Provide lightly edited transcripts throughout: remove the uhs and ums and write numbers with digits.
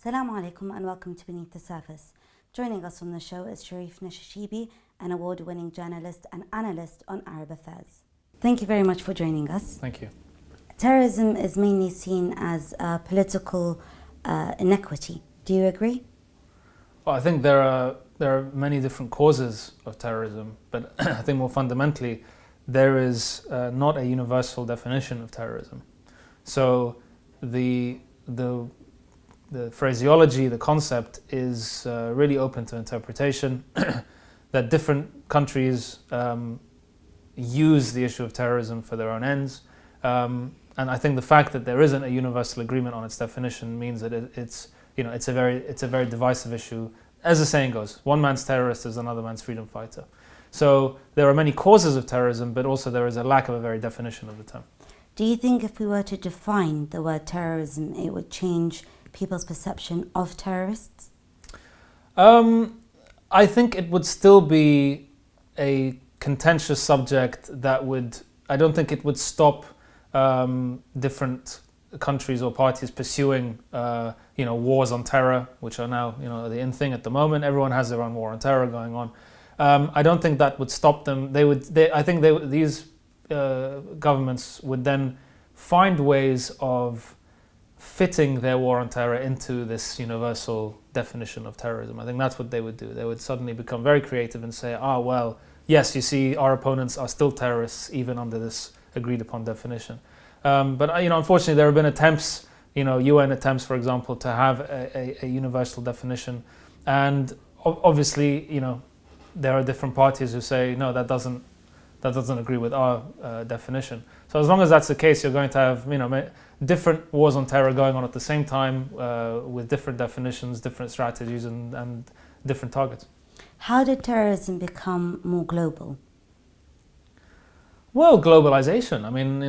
Assalamu alaikum and welcome to Beneath the Surface. Joining us on the show is Nashashebi, an award-winning journalist and analyst on Arab affairs. Thank you very much for joining us. Thank you. Terrorism is mainly seen as a political inequity. Do you agree? Well, I think there are many different causes of terrorism, but I think more fundamentally, there is not a universal definition of terrorism. So the phraseology, the concept is really open to interpretation. That different countries use the issue of terrorism for their own ends, and I think the fact that there isn't a universal agreement on its definition means that it's a very divisive issue. As the saying goes, one man's terrorist is another man's freedom fighter. So there are many causes of terrorism, but also there is a lack of a very definition of the term. Do you think if we were to define the word terrorism, it would change people's perception of terrorists? I think it would still be a contentious subject I don't think it would stop different countries or parties pursuing wars on terror, which are now the in thing at the moment. Everyone has their own war on terror going on. I don't think that would stop them. These governments would then find ways of fitting their war on terror into this universal definition of terrorism. I think that's what they would do. They would suddenly become very creative and say, well, yes, you see, our opponents are still terrorists even under this agreed upon definition. But unfortunately, there have been attempts, UN attempts, for example, to have a universal definition, and obviously, there are different parties who say no, that doesn't agree with our definition. So as long as that's the case, you're going to have different wars on terror going on at the same time with different definitions, different strategies, and different targets. How did terrorism become more global? Well, globalization. I mean,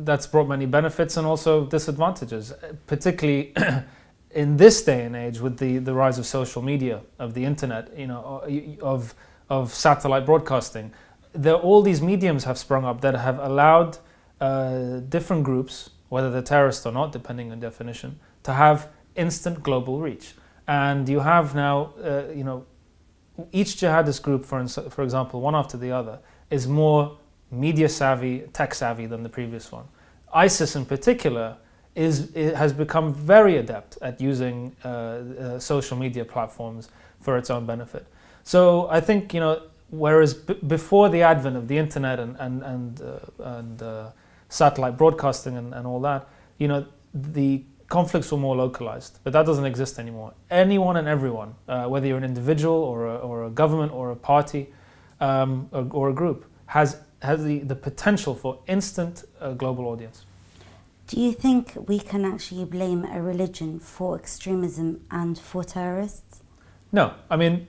that's brought many benefits and also disadvantages, particularly in this day and age with the rise of social media, of the internet, of satellite broadcasting. All these mediums have sprung up that have allowed different groups, whether they're terrorists or not, depending on definition, to have instant global reach. And you have now, each jihadist group, for example, one after the other, is more media savvy, tech savvy than the previous one. ISIS in particular has become very adept at using social media platforms for its own benefit. So I think, whereas before the advent of the internet and satellite broadcasting and all that, the conflicts were more localized, but that doesn't exist anymore. Anyone and everyone, whether you're an individual or a government or a party or a group, has the potential for instant global audience. Do you think we can actually blame a religion for extremism and for terrorists? No, I mean,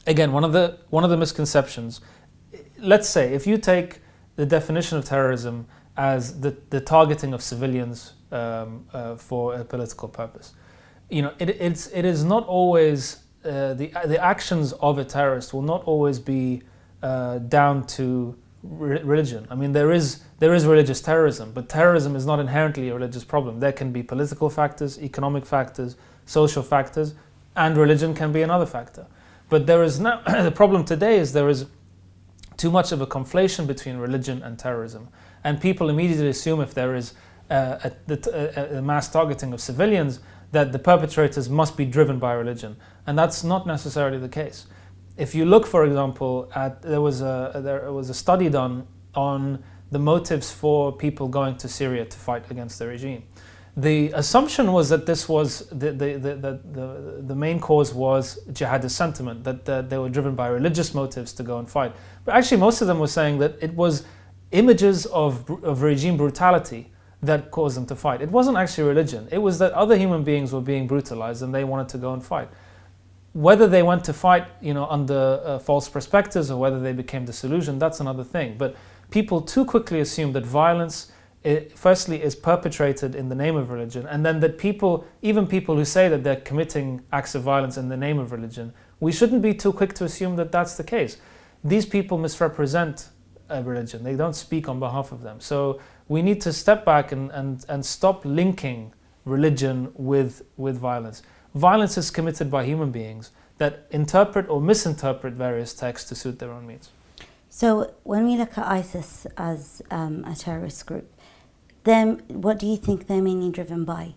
again, one of the misconceptions. Let's say if you take the definition of terrorism as the targeting of civilians for a political purpose, it is not always the actions of a terrorist will not always be down to religion. I mean, there is religious terrorism, but terrorism is not inherently a religious problem. There can be political factors, economic factors, social factors, and religion can be another factor. But there is no, the problem today is there is too much of a conflation between religion and terrorism, and people immediately assume if there is a mass targeting of civilians that the perpetrators must be driven by religion, and that's not necessarily the case. If you look, for example, there was a study done on the motives for people going to Syria to fight against the regime. The assumption was that this was the main cause was jihadist sentiment, that they were driven by religious motives to go and fight. But actually, most of them were saying that it was images of regime brutality that caused them to fight. It wasn't actually religion. It was that other human beings were being brutalized and they wanted to go and fight. Whether they went to fight, under false perspectives or whether they became disillusioned, that's another thing. But people too quickly assume that violence, firstly, is perpetrated in the name of religion, and then that even people who say that they're committing acts of violence in the name of religion, we shouldn't be too quick to assume that that's the case. These people misrepresent a religion. They don't speak on behalf of them. So we need to step back and stop linking religion with violence. Violence is committed by human beings that interpret or misinterpret various texts to suit their own needs. So when we look at ISIS as a terrorist group, then what do you think they're mainly driven by?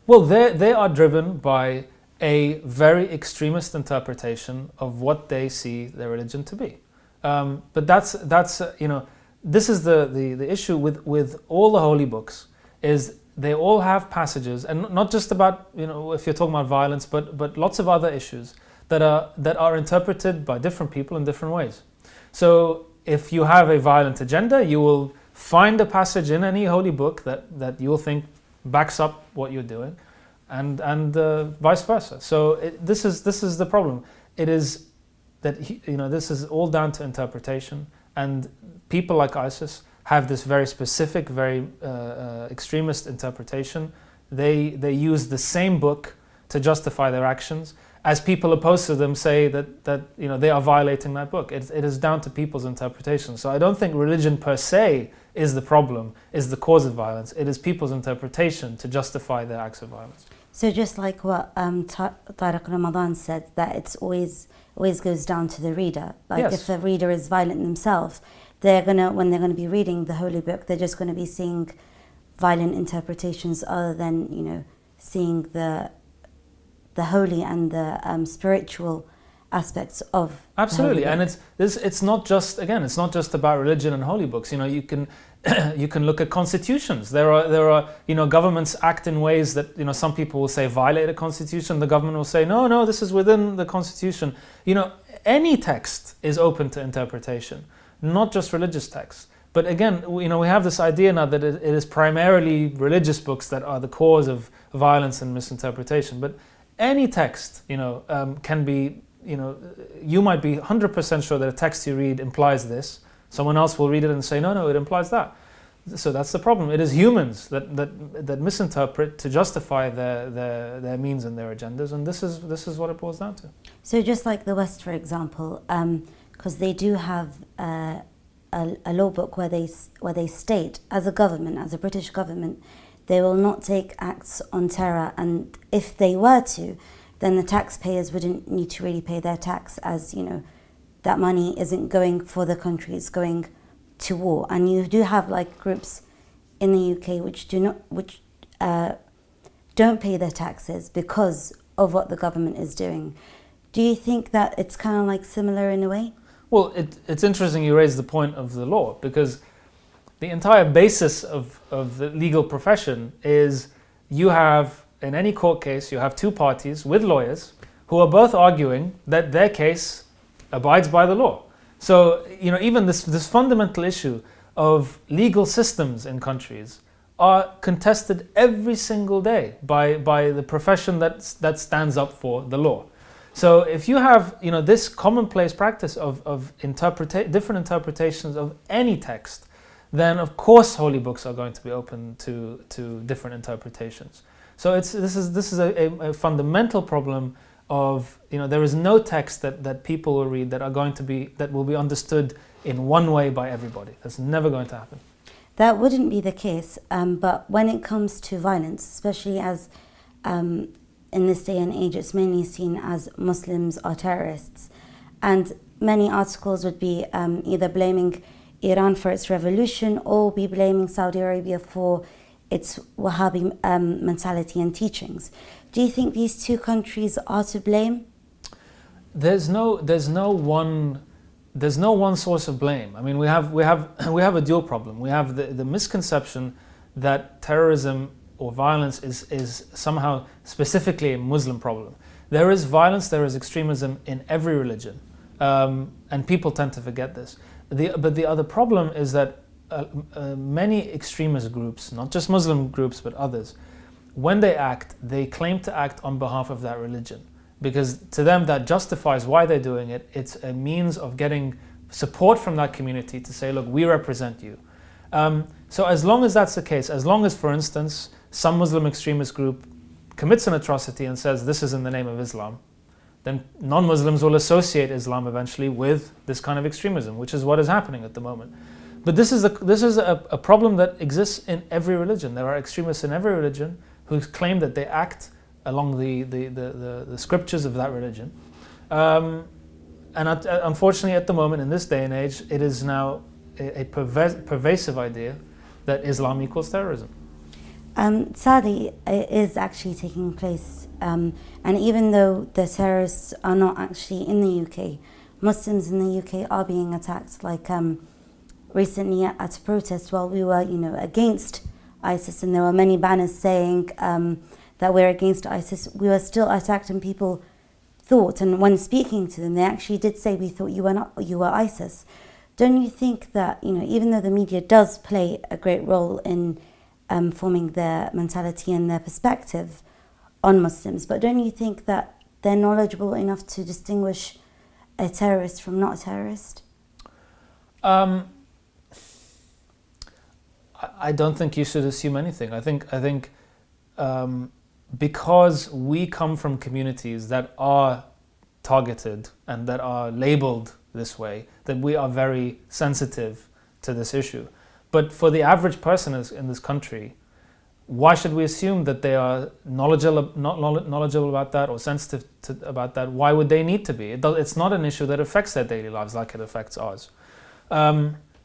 Well, they are driven by a very extremist interpretation of what they see their religion to be. But that's this is the issue with all the holy books, is they all have passages, and not just about, if you're talking about violence, but lots of other issues that are interpreted by different people in different ways. So if you have a violent agenda, you will find a passage in any holy book that you'll think backs up what you're doing, and vice versa. So this is the problem. It is that this is all down to interpretation, and people like ISIS have this very specific, very extremist interpretation. They use the same book to justify their actions, as people opposed to them say that they are violating that book. It is down to people's interpretation. So I don't think religion per se is the problem, is the cause of violence. It is people's interpretation to justify their acts of violence. So just like what Tariq Ramadan said, that it's always goes down to the reader. Like Yes. if the reader is violent themselves, when they're gonna be reading the holy book, they're just gonna be seeing violent interpretations other than seeing the holy and the spiritual aspects of Absolutely, the holy and book. it's not just about religion and holy books. You can you can look at constitutions. There are governments act in ways that some people will say violate a constitution. The government will say no, this is within the constitution. Any text is open to interpretation, not just religious texts. But again, we have this idea now that it is primarily religious books that are the cause of violence and misinterpretation. But any text, can be, you might be 100% sure that a text you read implies this. Someone else will read it and say, no, it implies that. So that's the problem. It is humans that misinterpret to justify their means and their agendas, and this is what it boils down to. So just like the West, for example, because they do have a law book where they state, as a government, as a British government, they will not take acts on terror, and if they were to, then the taxpayers wouldn't need to really pay their tax, as that money isn't going for the country, it's going to war. And you do have like groups in the UK which don't pay their taxes because of what the government is doing. Do you think that it's kind of like similar in a way? Well, it's interesting you raise the point of the law, because the entire basis of the legal profession is you have, in any court case, you have two parties with lawyers who are both arguing that their case abides by the law. So, even this fundamental issue of legal systems in countries are contested every single day by the profession that stands up for the law. So if you have this commonplace practice of different interpretations of any text, then of course holy books are going to be open to different interpretations. So this is a fundamental problem of there is no text that people will read that will be understood in one way by everybody. That's never going to happen. That wouldn't be the case, but when it comes to violence, especially as in this day and age, it's mainly seen as Muslims are terrorists, and many articles would be either blaming Iran for its revolution or be blaming Saudi Arabia for its Wahhabi mentality and teachings. Do you think these two countries are to blame? There's no one source of blame. I mean, we have a dual problem. We have the misconception that terrorism or violence is somehow specifically a Muslim problem. There is violence, there is extremism in every religion, and people tend to forget this. But the other problem is that many extremist groups, not just Muslim groups but others, when they act, they claim to act on behalf of that religion, because to them that justifies why they're doing it. It's a means of getting support from that community to say, look, we represent you. So as long as that's the case, as long as, for instance, some Muslim extremist group commits an atrocity and says this is in the name of Islam, then non-Muslims will associate Islam eventually with this kind of extremism, which is what is happening at the moment. But this is a problem that exists in every religion. There are extremists in every religion. who claim that they act along the scriptures of that religion. Unfortunately, at the moment, in this day and age, it is now a pervasive idea that Islam equals terrorism. Sadly, it is actually taking place. And even though the terrorists are not actually in the UK, Muslims in the UK are being attacked. Like recently at a protest, while we were, against ISIS, and there were many banners saying that we're against ISIS, we were still attacked, and people thought, and when speaking to them, they actually did say, we thought you were ISIS. Don't you think that, even though the media does play a great role in forming their mentality and their perspective on Muslims, but don't you think that they're knowledgeable enough to distinguish a terrorist from not a terrorist? I don't think you should assume anything. I think because we come from communities that are targeted and that are labeled this way, that we are very sensitive to this issue. But for the average person in this country, why should we assume that they are knowledgeable about that or sensitive about that? Why would they need to be? It's not an issue that affects their daily lives like it affects ours.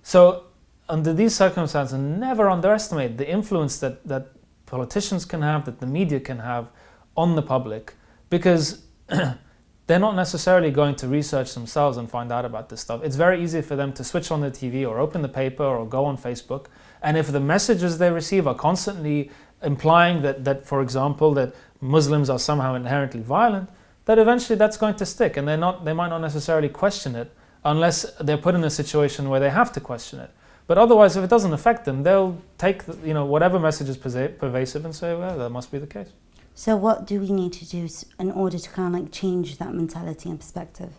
So under these circumstances, never underestimate the influence that politicians can have, that the media can have on the public, because they're not necessarily going to research themselves and find out about this stuff. It's very easy for them to switch on the TV or open the paper or go on Facebook, and if the messages they receive are constantly implying that for example, that Muslims are somehow inherently violent, that eventually that's going to stick, and they might not necessarily question it unless they're put in a situation where they have to question it. But otherwise, if it doesn't affect them, they'll take whatever message is pervasive and say, well, that must be the case. So what do we need to do in order to kind of like change that mentality and perspective?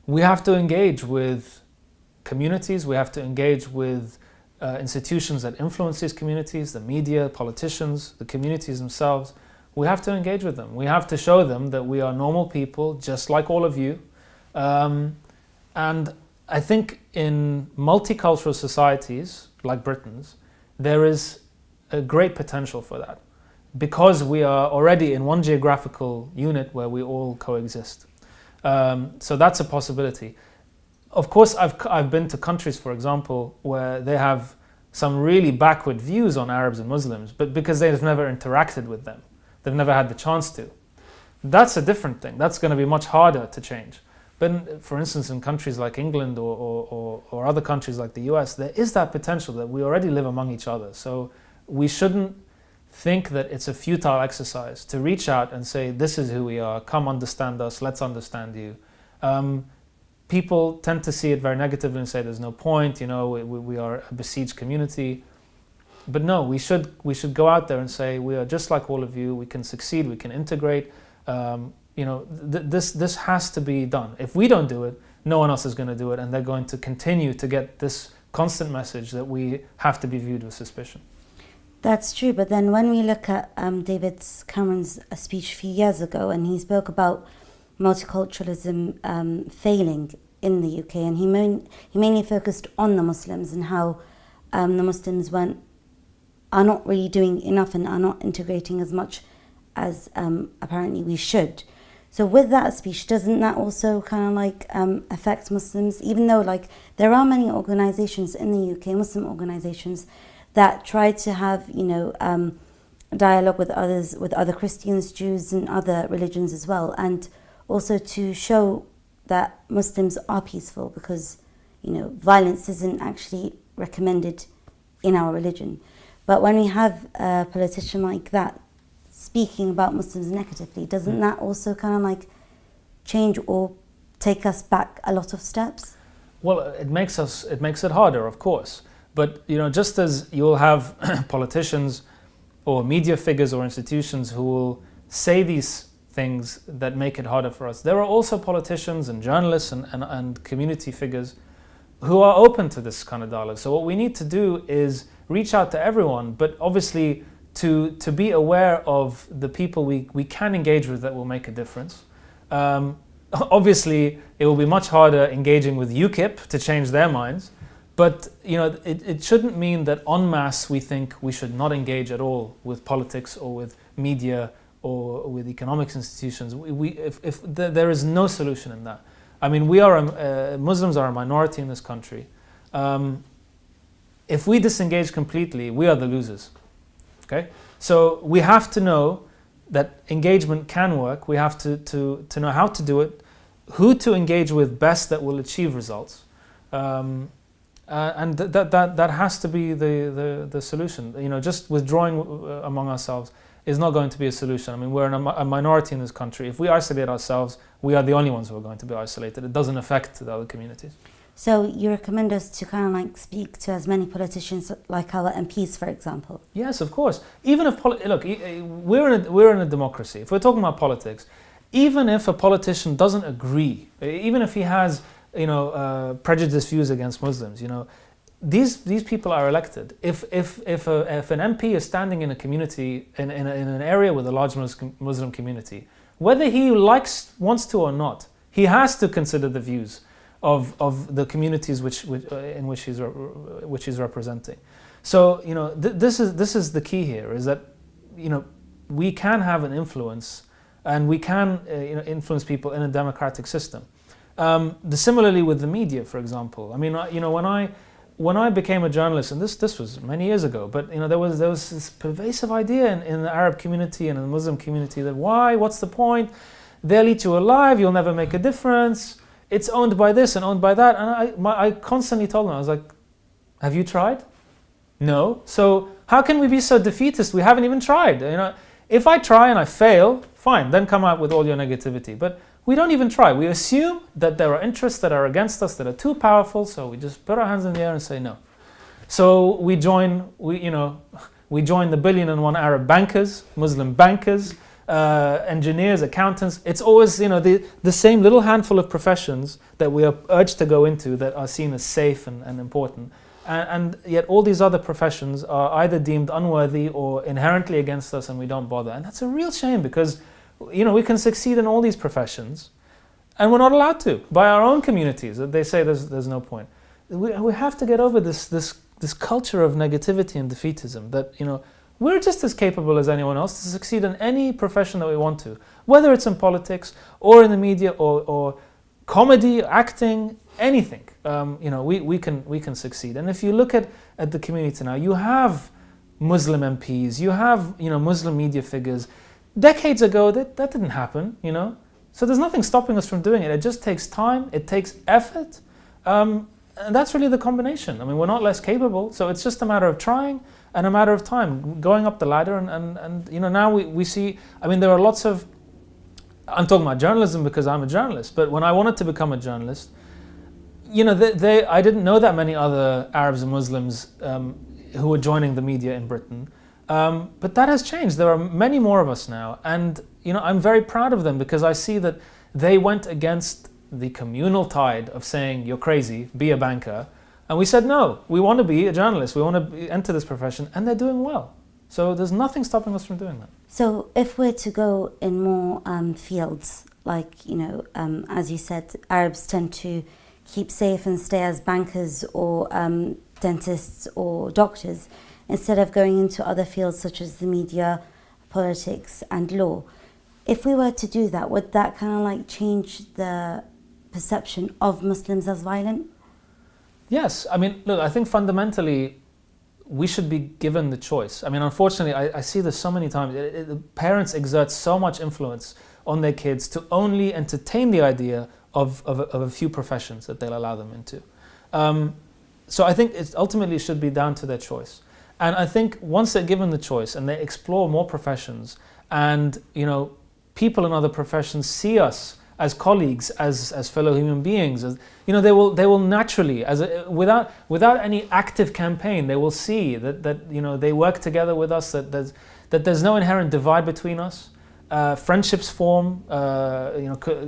We have to engage with communities. We have to engage with institutions that influence these communities, the media, politicians, the communities themselves. We have to engage with them. We have to show them that we are normal people, just like all of you. And I think in multicultural societies like Britain's, there is a great potential for that, because we are already in one geographical unit where we all coexist. So that's a possibility. Of course, I've been to countries, for example, where they have some really backward views on Arabs and Muslims, but because they've never interacted with them, they've never had the chance to. That's a different thing. That's going to be much harder to change. But for instance, in countries like England or other countries like the US, there is that potential that we already live among each other. So we shouldn't think that it's a futile exercise to reach out and say, this is who we are, come understand us, let's understand you. People tend to see it very negatively and say there's no point, we are a besieged community. But no, we should go out there and say, we are just like all of you, we can succeed, we can integrate. This has to be done. If we don't do it, no one else is going to do it, and they're going to continue to get this constant message that we have to be viewed with suspicion. That's true, but then when we look at David Cameron's speech a few years ago, and he spoke about multiculturalism failing in the UK, and he mainly focused on the Muslims and how the Muslims are not really doing enough and are not integrating as much as apparently we should. So with that speech, doesn't that also kind of like affect Muslims? Even though like there are many organizations in the UK, Muslim organizations, that try to have dialogue with others, with other Christians, Jews, and other religions as well, and also to show that Muslims are peaceful, because violence isn't actually recommended in our religion. But when we have a politician like that speaking about Muslims negatively, doesn't that also kind of like change or take us back a lot of steps? Well, it makes it harder, of course. But just as you'll have politicians or media figures or institutions who will say these things that make it harder for us, there are also politicians and journalists and community figures who are open to this kind of dialogue. So what we need to do is reach out to everyone, but obviously to be aware of the people we can engage with that will make a difference. Obviously, it will be much harder engaging with UKIP to change their minds, But it shouldn't mean that en masse we think we should not engage at all with politics or with media or with economics institutions. There is no solution in that. I mean, Muslims are a minority in this country. If we disengage completely, we are the losers. Okay, so we have to know that engagement can work. We have to know how to do it, who to engage with best that will achieve results. And that has to be the solution. Just withdrawing among ourselves is not going to be a solution. I mean, we're a minority in this country. If we isolate ourselves, we are the only ones who are going to be isolated. It doesn't affect the other communities. So you recommend us to kind of like speak to as many politicians like our MPs, for example? Yes, of course. Even if look, we're in a democracy. If we're talking about politics, even if a politician doesn't agree, even if he has prejudiced views against Muslims, these people are elected. If an MP is standing in a community in an area with a large Muslim community, whether he wants to or not, he has to consider the views of the communities in which he's representing. So this is the key here, is that we can have an influence, and we can influence people in a democratic system. Similarly with the media, for example. I mean, when I became a journalist, and this was many years ago, but there was this pervasive idea in the Arab community and in the Muslim community that what's the point? They'll eat you alive. You'll never make a difference. It's owned by this and owned by that. And I constantly told them, I was like, have you tried? No. So how can we be so defeatist? We haven't even tried. If I try and I fail, fine, then come out with all your negativity. But we don't even try. We assume that there are interests that are against us, that are too powerful, so we just put our hands in the air and say no. So we join the 1,000,001 Arab bankers, Muslim bankers, engineers, accountants. It's always the same little handful of professions that we are urged to go into that are seen as safe and important. And yet all these other professions are either deemed unworthy or inherently against us, and we don't bother. And that's a real shame, because we can succeed in all these professions, and we're not allowed to by our own communities. They say there's no point. We have to get over this culture of negativity and defeatism, that we're just as capable as anyone else to succeed in any profession that we want to, whether it's in politics or in the media or comedy, acting, anything. We can succeed. And if you look at the community now, you have Muslim MPs, you have Muslim media figures. Decades ago, that didn't happen, So there's nothing stopping us from doing it. It just takes time, it takes effort, and that's really the combination. I mean, we're not less capable, so it's just a matter of trying and a matter of time, going up the ladder. And now we see, I mean, there are lots of, I'm talking about journalism because I'm a journalist, but when I wanted to become a journalist, I didn't know that many other Arabs and Muslims who were joining the media in Britain. But that has changed. There are many more of us now, and I'm very proud of them, because I see that they went against the communal tide of saying, you're crazy, be a banker, and we said, no, we want to be a journalist, we want to enter this profession, and they're doing well. So there's nothing stopping us from doing that. So if we're to go in more fields, like as you said, Arabs tend to keep safe and stay as bankers or dentists or doctors, instead of going into other fields such as the media, politics and law. If we were to do that, would that kind of like change the perception of Muslims as violent? Yes. I mean, look, I think fundamentally we should be given the choice. I mean, unfortunately, I see this so many times. Parents exert so much influence on their kids to only entertain the idea of a few professions that they'll allow them into. So I think it ultimately should be down to their choice. And I think once they're given the choice and they explore more professions, and people in other professions see us as colleagues, as fellow human beings, they will naturally, without any active campaign, they will see that they work together with us, that there's no inherent divide between us. Friendships form,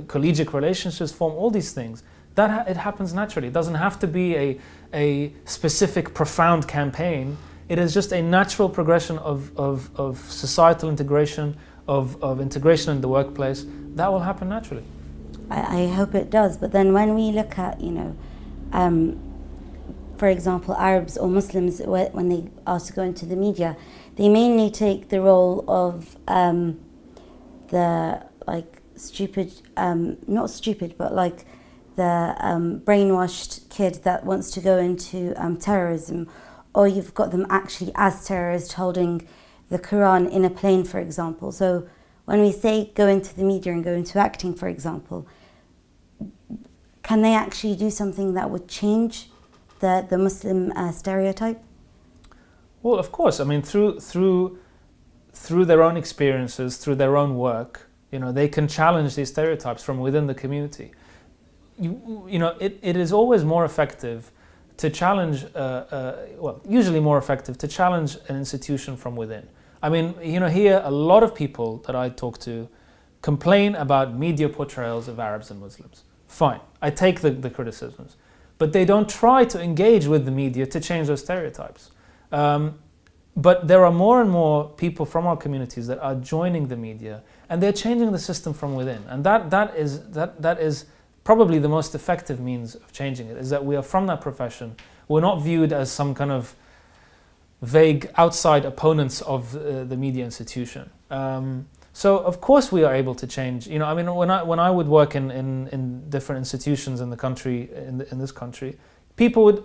collegiate relationships form, all these things. That it happens naturally. It doesn't have to be a specific, profound campaign. It is just a natural progression of societal integration, of integration in the workplace. That will happen naturally. I hope it does. But then when we look at, for example, Arabs or Muslims, when they ask to go into the media, they mainly take the role of the stupid, not stupid, but like the brainwashed kid that wants to go into terrorism, or you've got them actually as terrorists holding the Quran in a plane, for example. So when we say go into the media and go into acting, for example, can they actually do something that would change the Muslim stereotype? Well, of course. I mean, through their own experiences, through their own work, they can challenge these stereotypes from within the community. It is always more effective to challenge, usually more effective to challenge an institution from within. I mean, here a lot of people that I talk to complain about media portrayals of Arabs and Muslims. Fine, I take the criticisms, but they don't try to engage with the media to change those stereotypes. But there are more and more people from our communities that are joining the media, and they're changing the system from within. And that is probably the most effective means of changing it, is that we are from that profession. We're not viewed as some kind of vague outside opponents of the media institution. So of course we are able to change. When I would work in different institutions in the country, in this country, people would,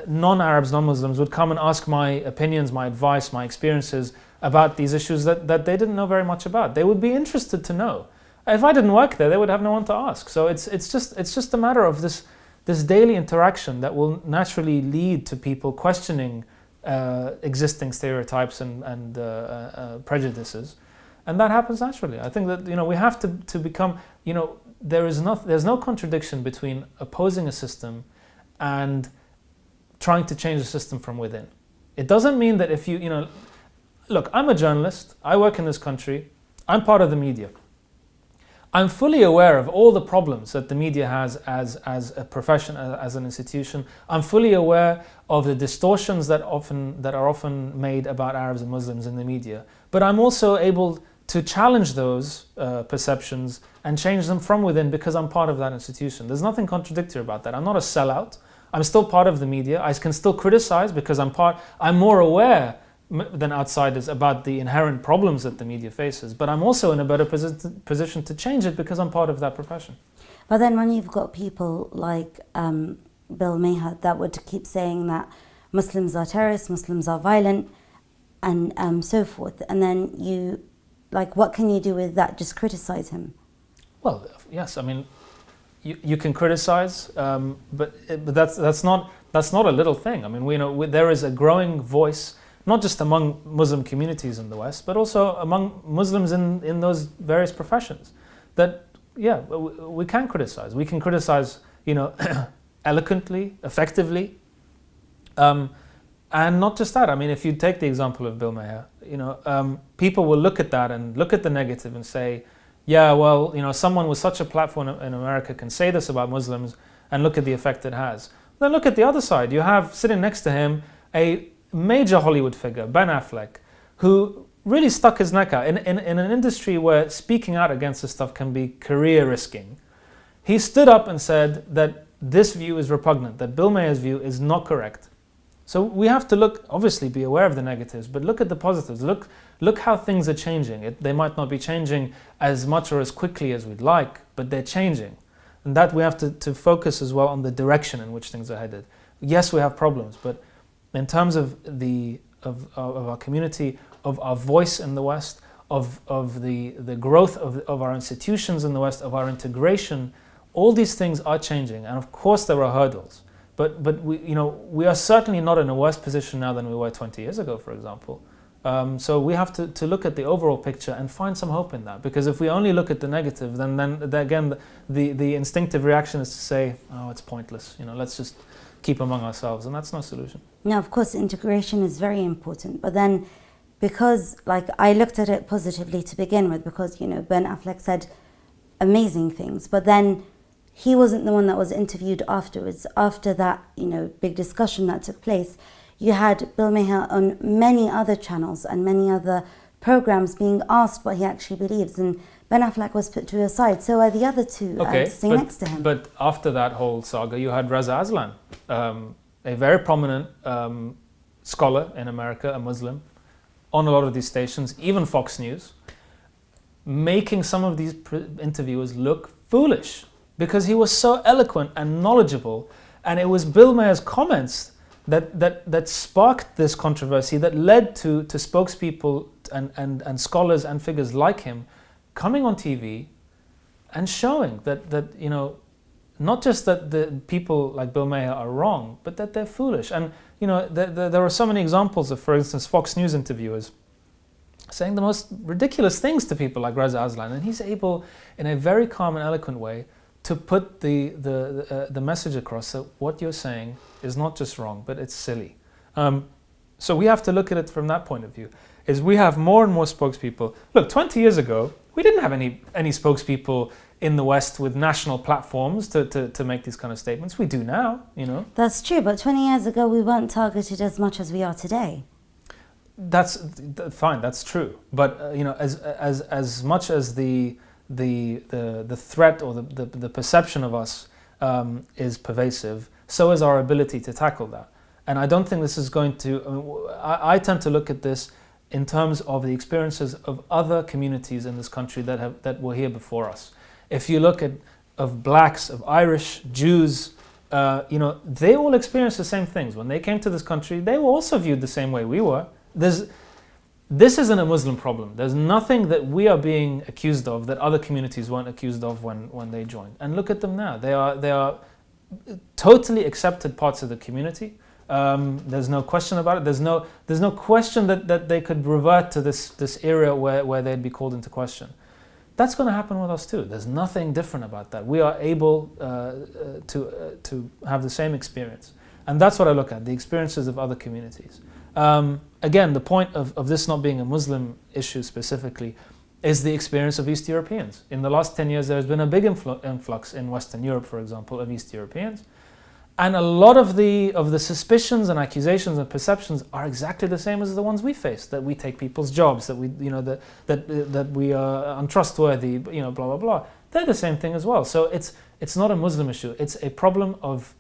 non-Arabs, non-Muslims would come and ask my opinions, my advice, my experiences about these issues that they didn't know very much about. They would be interested to know. If I didn't work there, they would have no one to ask. So it's just a matter of this daily interaction that will naturally lead to people questioning existing stereotypes and prejudices, and that happens naturally. I think that we have to become, there's no contradiction between opposing a system and trying to change the system from within. It doesn't mean that if look, I'm a journalist, I work in this country, I'm part of the media. I'm fully aware of all the problems that the media has as a profession, as an institution. I'm fully aware of the distortions that are often made about Arabs and Muslims in the media. But I'm also able to challenge those perceptions and change them from within because I'm part of that institution. There's nothing contradictory about that. I'm not a sellout. I'm still part of the media. I can still criticize because I'm more aware than outsiders about the inherent problems that the media faces, but I'm also in a better position to change it because I'm part of that profession. But then when you've got people like Bill Maher that would keep saying that Muslims are terrorists, Muslims are violent, and so forth, and then what can you do with that? Just criticize him? Well, yes, I mean, you can criticize, but that's not a little thing. I mean, there is a growing voice, not just among Muslim communities in the West, but also among Muslims in those various professions, that, we can criticize. We can criticize, eloquently, effectively, and not just that. I mean, if you take the example of Bill Maher, people will look at that and look at the negative and say, someone with such a platform in America can say this about Muslims, and look at the effect it has. Then look at the other side. You have sitting next to him a major Hollywood figure, Ben Affleck, who really stuck his neck out in an industry where speaking out against this stuff can be career risking. He stood up and said that this view is repugnant, that Bill Maher's view is not correct. So we have to obviously be aware of the negatives, but look at the positives. Look how things are changing. They might not be changing as much or as quickly as we'd like, but they're changing. And that we have to focus as well on the direction in which things are headed. Yes, we have problems, but in terms of our community, of our voice in the West, of the growth of our institutions in the West, of our integration, all these things are changing. And of course there are hurdles. But we are certainly not in a worse position now than we were 20 years ago, for example. So we have to look at the overall picture and find some hope in that. Because if we only look at the negative, then again, the instinctive reaction is to say, oh, it's pointless. Let's just keep among ourselves, and that's no solution. Now, of course, integration is very important, but then because, I looked at it positively to begin with, because, Ben Affleck said amazing things, but then he wasn't the one that was interviewed afterwards. After that, big discussion that took place, you had Bill Maher on many other channels and many other programs being asked what he actually believes, and Ben Affleck was put to the side. So are the other two sitting next to him. But after that whole saga, you had Raza Aslan a very prominent scholar in America, a Muslim, on a lot of these stations, even Fox News, making some of these interviewers look foolish because he was so eloquent and knowledgeable, and it was Bill Mayer's comments that sparked this controversy, that led to spokespeople and scholars and figures like him coming on TV and showing that you know, not just that the people like Bill Mayer are wrong, but that they're foolish. And you know, there are so many examples of, for instance, Fox News interviewers saying the most ridiculous things to people like Reza Aslan, and he's able, in a very calm and eloquent way, to put the message across that what you're saying is not just wrong, but it's silly. So we have to look at it from that point of view. Is we have more and more spokespeople. Look, 20 years ago, we didn't have any spokespeople in the West with national platforms to make these kind of statements. We do now, you know. That's true, but 20 years ago we weren't targeted as much as we are today. That's fine. That's true. But you know, as much as the threat or the perception of us is pervasive, so is our ability to tackle that. And I don't think this is going to. I mean, I tend to look at this in terms of the experiences of other communities in this country that were here before us. If you look at of blacks, of Irish, Jews, you know, they all experienced the same things. When they came to this country, they were also viewed the same way we were. This isn't a Muslim problem. There's nothing that we are being accused of that other communities weren't accused of when they joined. And look at them now. They are totally accepted parts of the community. There's no question about it. There's no question that they could revert to this era where they'd be called into question. That's going to happen with us too. There's nothing different about that. We are able to have the same experience. And that's what I look at, the experiences of other communities. Again, the point of this not being a Muslim issue specifically is the experience of East Europeans. In the last 10 years, there's been a big influx in Western Europe, for example, of East Europeans. And a lot of the suspicions and accusations and perceptions are exactly the same as the ones we face, that we take people's jobs, that we, you know, that we are untrustworthy, you know, blah, blah, blah. They're the same thing as well. So it's not a Muslim issue. It's a problem of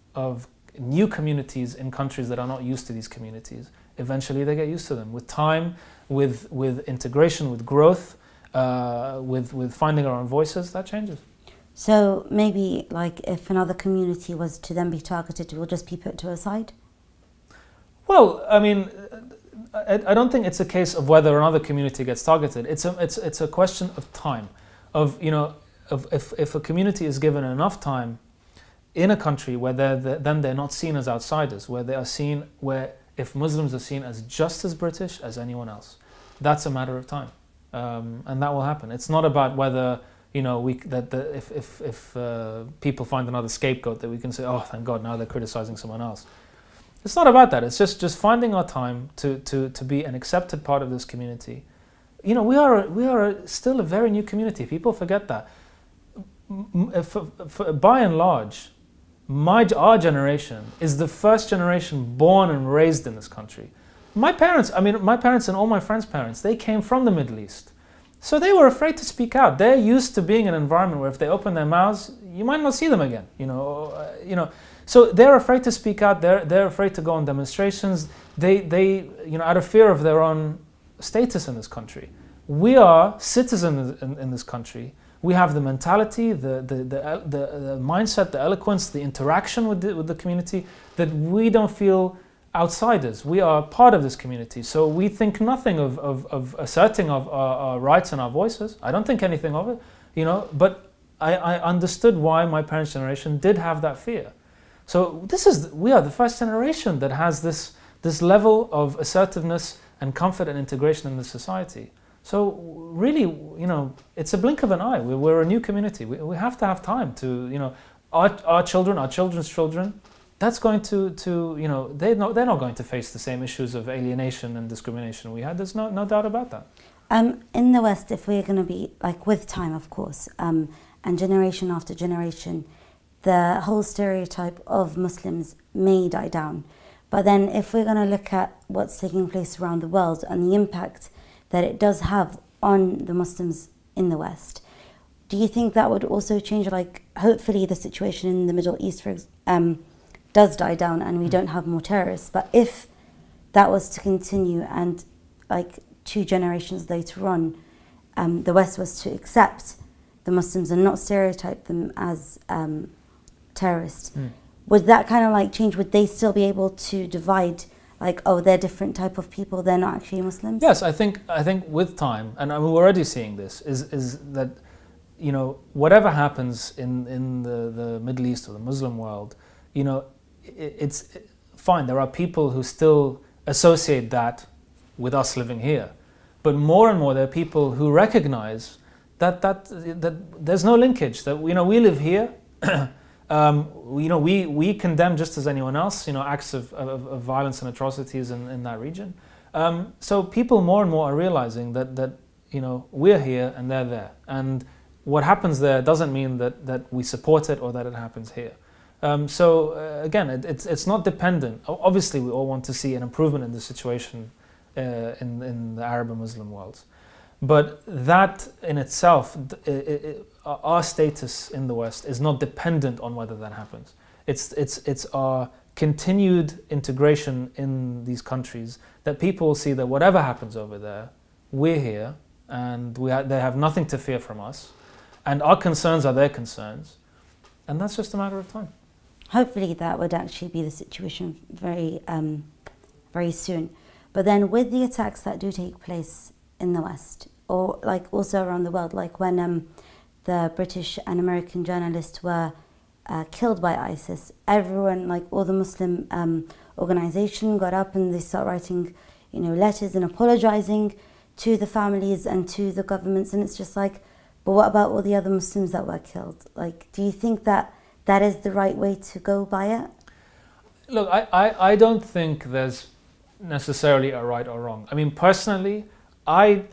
new communities in countries that are not used to these communities. Eventually they get used to them. With time, with integration, with growth, with finding our own voices, that changes. So maybe like if another community was to then be targeted, it will just be put to a side? Well, I mean, I don't think it's a case of whether another community gets targeted. It's a question of time. Of, you know, if a community is given enough time in a country where then they're not seen as outsiders, where they are seen, where if Muslims are seen as just as British as anyone else, that's a matter of time, and that will happen. It's not about whether, you know, if people find another scapegoat that we can say, oh, thank God, now they're criticizing someone else. It's not about that. It's just finding our time to be an accepted part of this community. You know, we are still a very new community. People forget that. By and large, our generation is the first generation born and raised in this country. My parents and all my friends' parents, they came from the Middle East. So they were afraid to speak out. They're used to being in an environment where if they open their mouths, you might not see them again. You know. So they're afraid to speak out. They're afraid to go on demonstrations. They you know, out of fear of their own status in this country. We are citizens in this country. We have the mentality, the mindset, the eloquence, the interaction with the community, that we don't feel outsiders. We are part of this community. So we think nothing of asserting of our rights and our voices. I don't think anything of it, you know, but I understood why my parents' generation did have that fear. So we are the first generation that has this level of assertiveness and comfort and integration in the society. So really, you know, it's a blink of an eye. We're a new community. We have to have time to, you know, our children, our children's children, that's going to you know, they're not going to face the same issues of alienation and discrimination we had. There's no doubt about that. In the West, if we're going to be, like, with time, of course, and generation after generation, the whole stereotype of Muslims may die down. But then if we're going to look at what's taking place around the world and the impact that it does have on the Muslims in the West, do you think that would also change, like, hopefully the situation in the Middle East, does die down and we don't have more terrorists. But if that was to continue and like 2 generations later on, the West was to accept the Muslims and not stereotype them as terrorists, would that kind of like change? Would they still be able to divide, like, oh, they're different type of people, they're not actually Muslims? Yes, I think with time, and we're already seeing this, is that, you know, whatever happens in the Middle East or the Muslim world, you know, it's fine. There are people who still associate that with us living here, but more and more there are people who recognize that there's no linkage. That, you know, we live here. You know, we condemn just as anyone else, you know, acts of violence and atrocities in that region. So people more and more are realizing that you know, we're here and they're there, and what happens there doesn't mean that we support it or that it happens here. Again, it's not dependent. Obviously, we all want to see an improvement in the situation in the Arab and Muslim worlds, but that in itself, our status in the West is not dependent on whether that happens. It's our continued integration in these countries that people will see that whatever happens over there, we're here, and they have nothing to fear from us, and our concerns are their concerns, and that's just a matter of time. Hopefully that would actually be the situation very soon. But then with the attacks that do take place in the West, or like also around the world, like when the British and American journalists were killed by ISIS, everyone, like all the Muslim organization got up and they start writing, you know, letters and apologizing to the families and to the governments, and it's just like, but what about all the other Muslims that were killed? Like, do you think that that is the right way to go by it? Look, I don't think there's necessarily a right or wrong. I mean, personally, I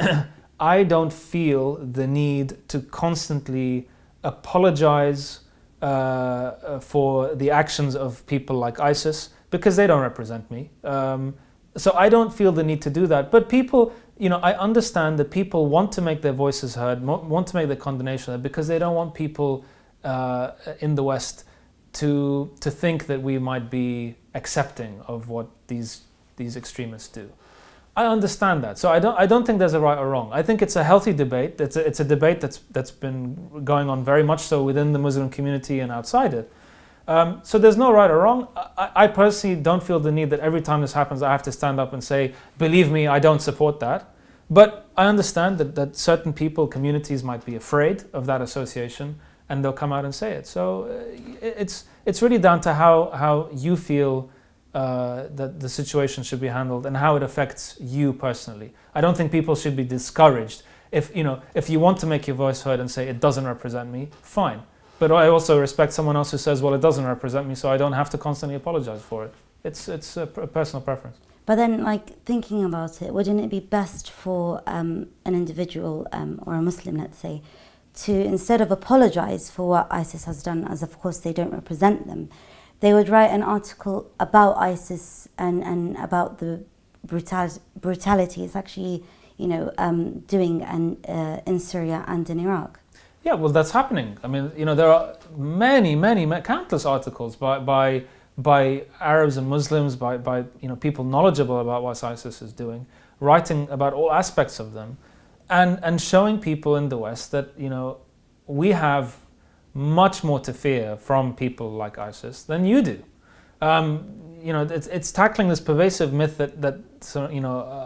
don't feel the need to constantly apologize for the actions of people like ISIS, because they don't represent me. So I don't feel the need to do that. But people, you know, I understand that people want to make their voices heard, want to make their condemnation heard, because they don't want people in the West to think that we might be accepting of what these extremists do. I understand that. So I don't think there's a right or wrong. I think it's a healthy debate. It's a debate that's been going on very much so within the Muslim community and outside it. So there's no right or wrong. I personally don't feel the need that every time this happens I have to stand up and say, believe me, I don't support that. But I understand that certain people, communities might be afraid of that association, and they'll come out and say it. So it's really down to how you feel that the situation should be handled and how it affects you personally. I don't think people should be discouraged. If you want to make your voice heard and say it doesn't represent me, fine. But I also respect someone else who says, well, it doesn't represent me, so I don't have to constantly apologize for it. It's a personal preference. But then, like, thinking about it, wouldn't it be best for an individual or a Muslim, let's say, to, instead of apologize for what ISIS has done, as of course they don't represent them, they would write an article about ISIS and about the brutality it's actually, doing in Syria and in Iraq. Yeah, well, that's happening. I mean, there are many, countless articles by Arabs and Muslims, by people knowledgeable about what ISIS is doing, writing about all aspects of them, and showing people in the West that we have much more to fear from people like ISIS than you do. It's tackling this pervasive myth that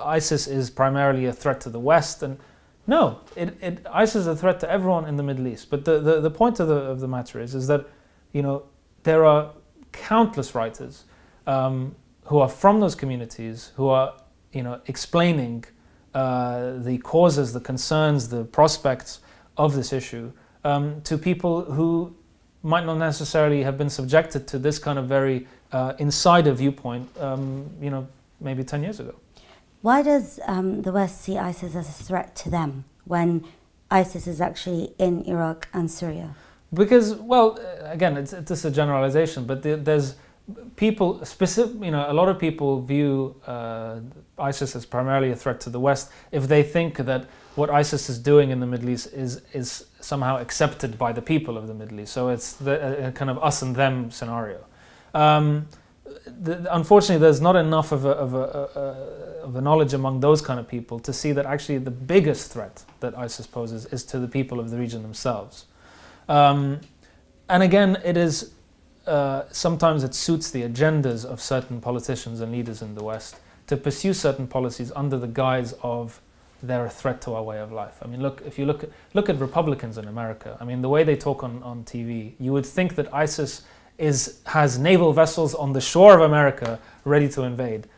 ISIS is primarily a threat to the West, and no, ISIS is a threat to everyone in the Middle East. But the point of the matter is that there are countless writers who are from those communities who are explaining the causes, the concerns, the prospects of this issue to people who might not necessarily have been subjected to this kind of very insider viewpoint maybe 10 years ago. Why does the West see ISIS as a threat to them when ISIS is actually in Iraq and Syria? Because, well, again, it's just a generalization, but there's people, a lot of people view ISIS as primarily a threat to the West if they think that what ISIS is doing in the Middle East is somehow accepted by the people of the Middle East. So it's a kind of us and them scenario. Unfortunately, there's not enough of a knowledge among those kind of people to see that actually the biggest threat that ISIS poses is to the people of the region themselves. And again, it is sometimes it suits the agendas of certain politicians and leaders in the West to pursue certain policies under the guise of they're a threat to our way of life. I mean, if you look at Republicans in America, I mean, the way they talk on TV, you would think that ISIS has naval vessels on the shore of America ready to invade.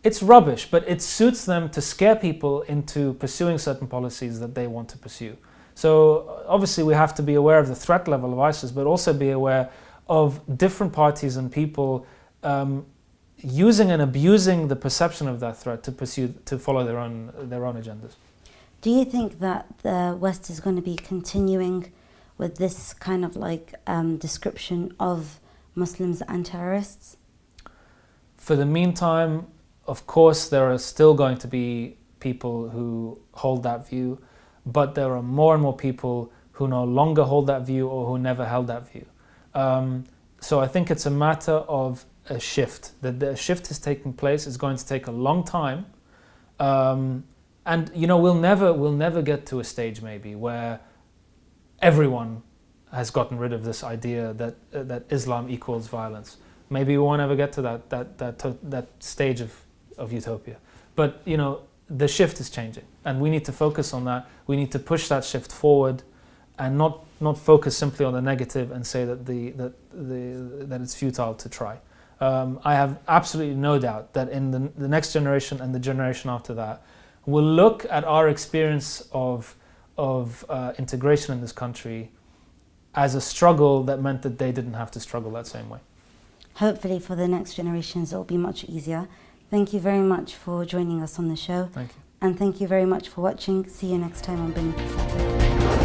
It's rubbish, but it suits them to scare people into pursuing certain policies that they want to pursue. So obviously we have to be aware of the threat level of ISIS, but also be aware of different parties and people using and abusing the perception of that threat to follow their own agendas. Do you think that the West is going to be continuing with this kind of description of Muslims and terrorists? For the meantime, of course, there are still going to be people who hold that view, but there are more and more people who no longer hold that view or who never held that view. So I think it's a matter of a shift. That the shift is taking place. It's going to take a long time, and we'll never get to a stage maybe where everyone has gotten rid of this idea that Islam equals violence. Maybe we won't ever get to that stage of utopia. But the shift is changing, and we need to focus on that. We need to push that shift forward, and not focus simply on the negative and say that it's futile to try. I have absolutely no doubt that in the next generation and the generation after that will look at our experience of integration in this country as a struggle that meant that they didn't have to struggle that same way. Hopefully for the next generations it will be much easier. Thank you very much for joining us on the show. Thank you. And thank you very much for watching. See you next time on Beneath the Surface.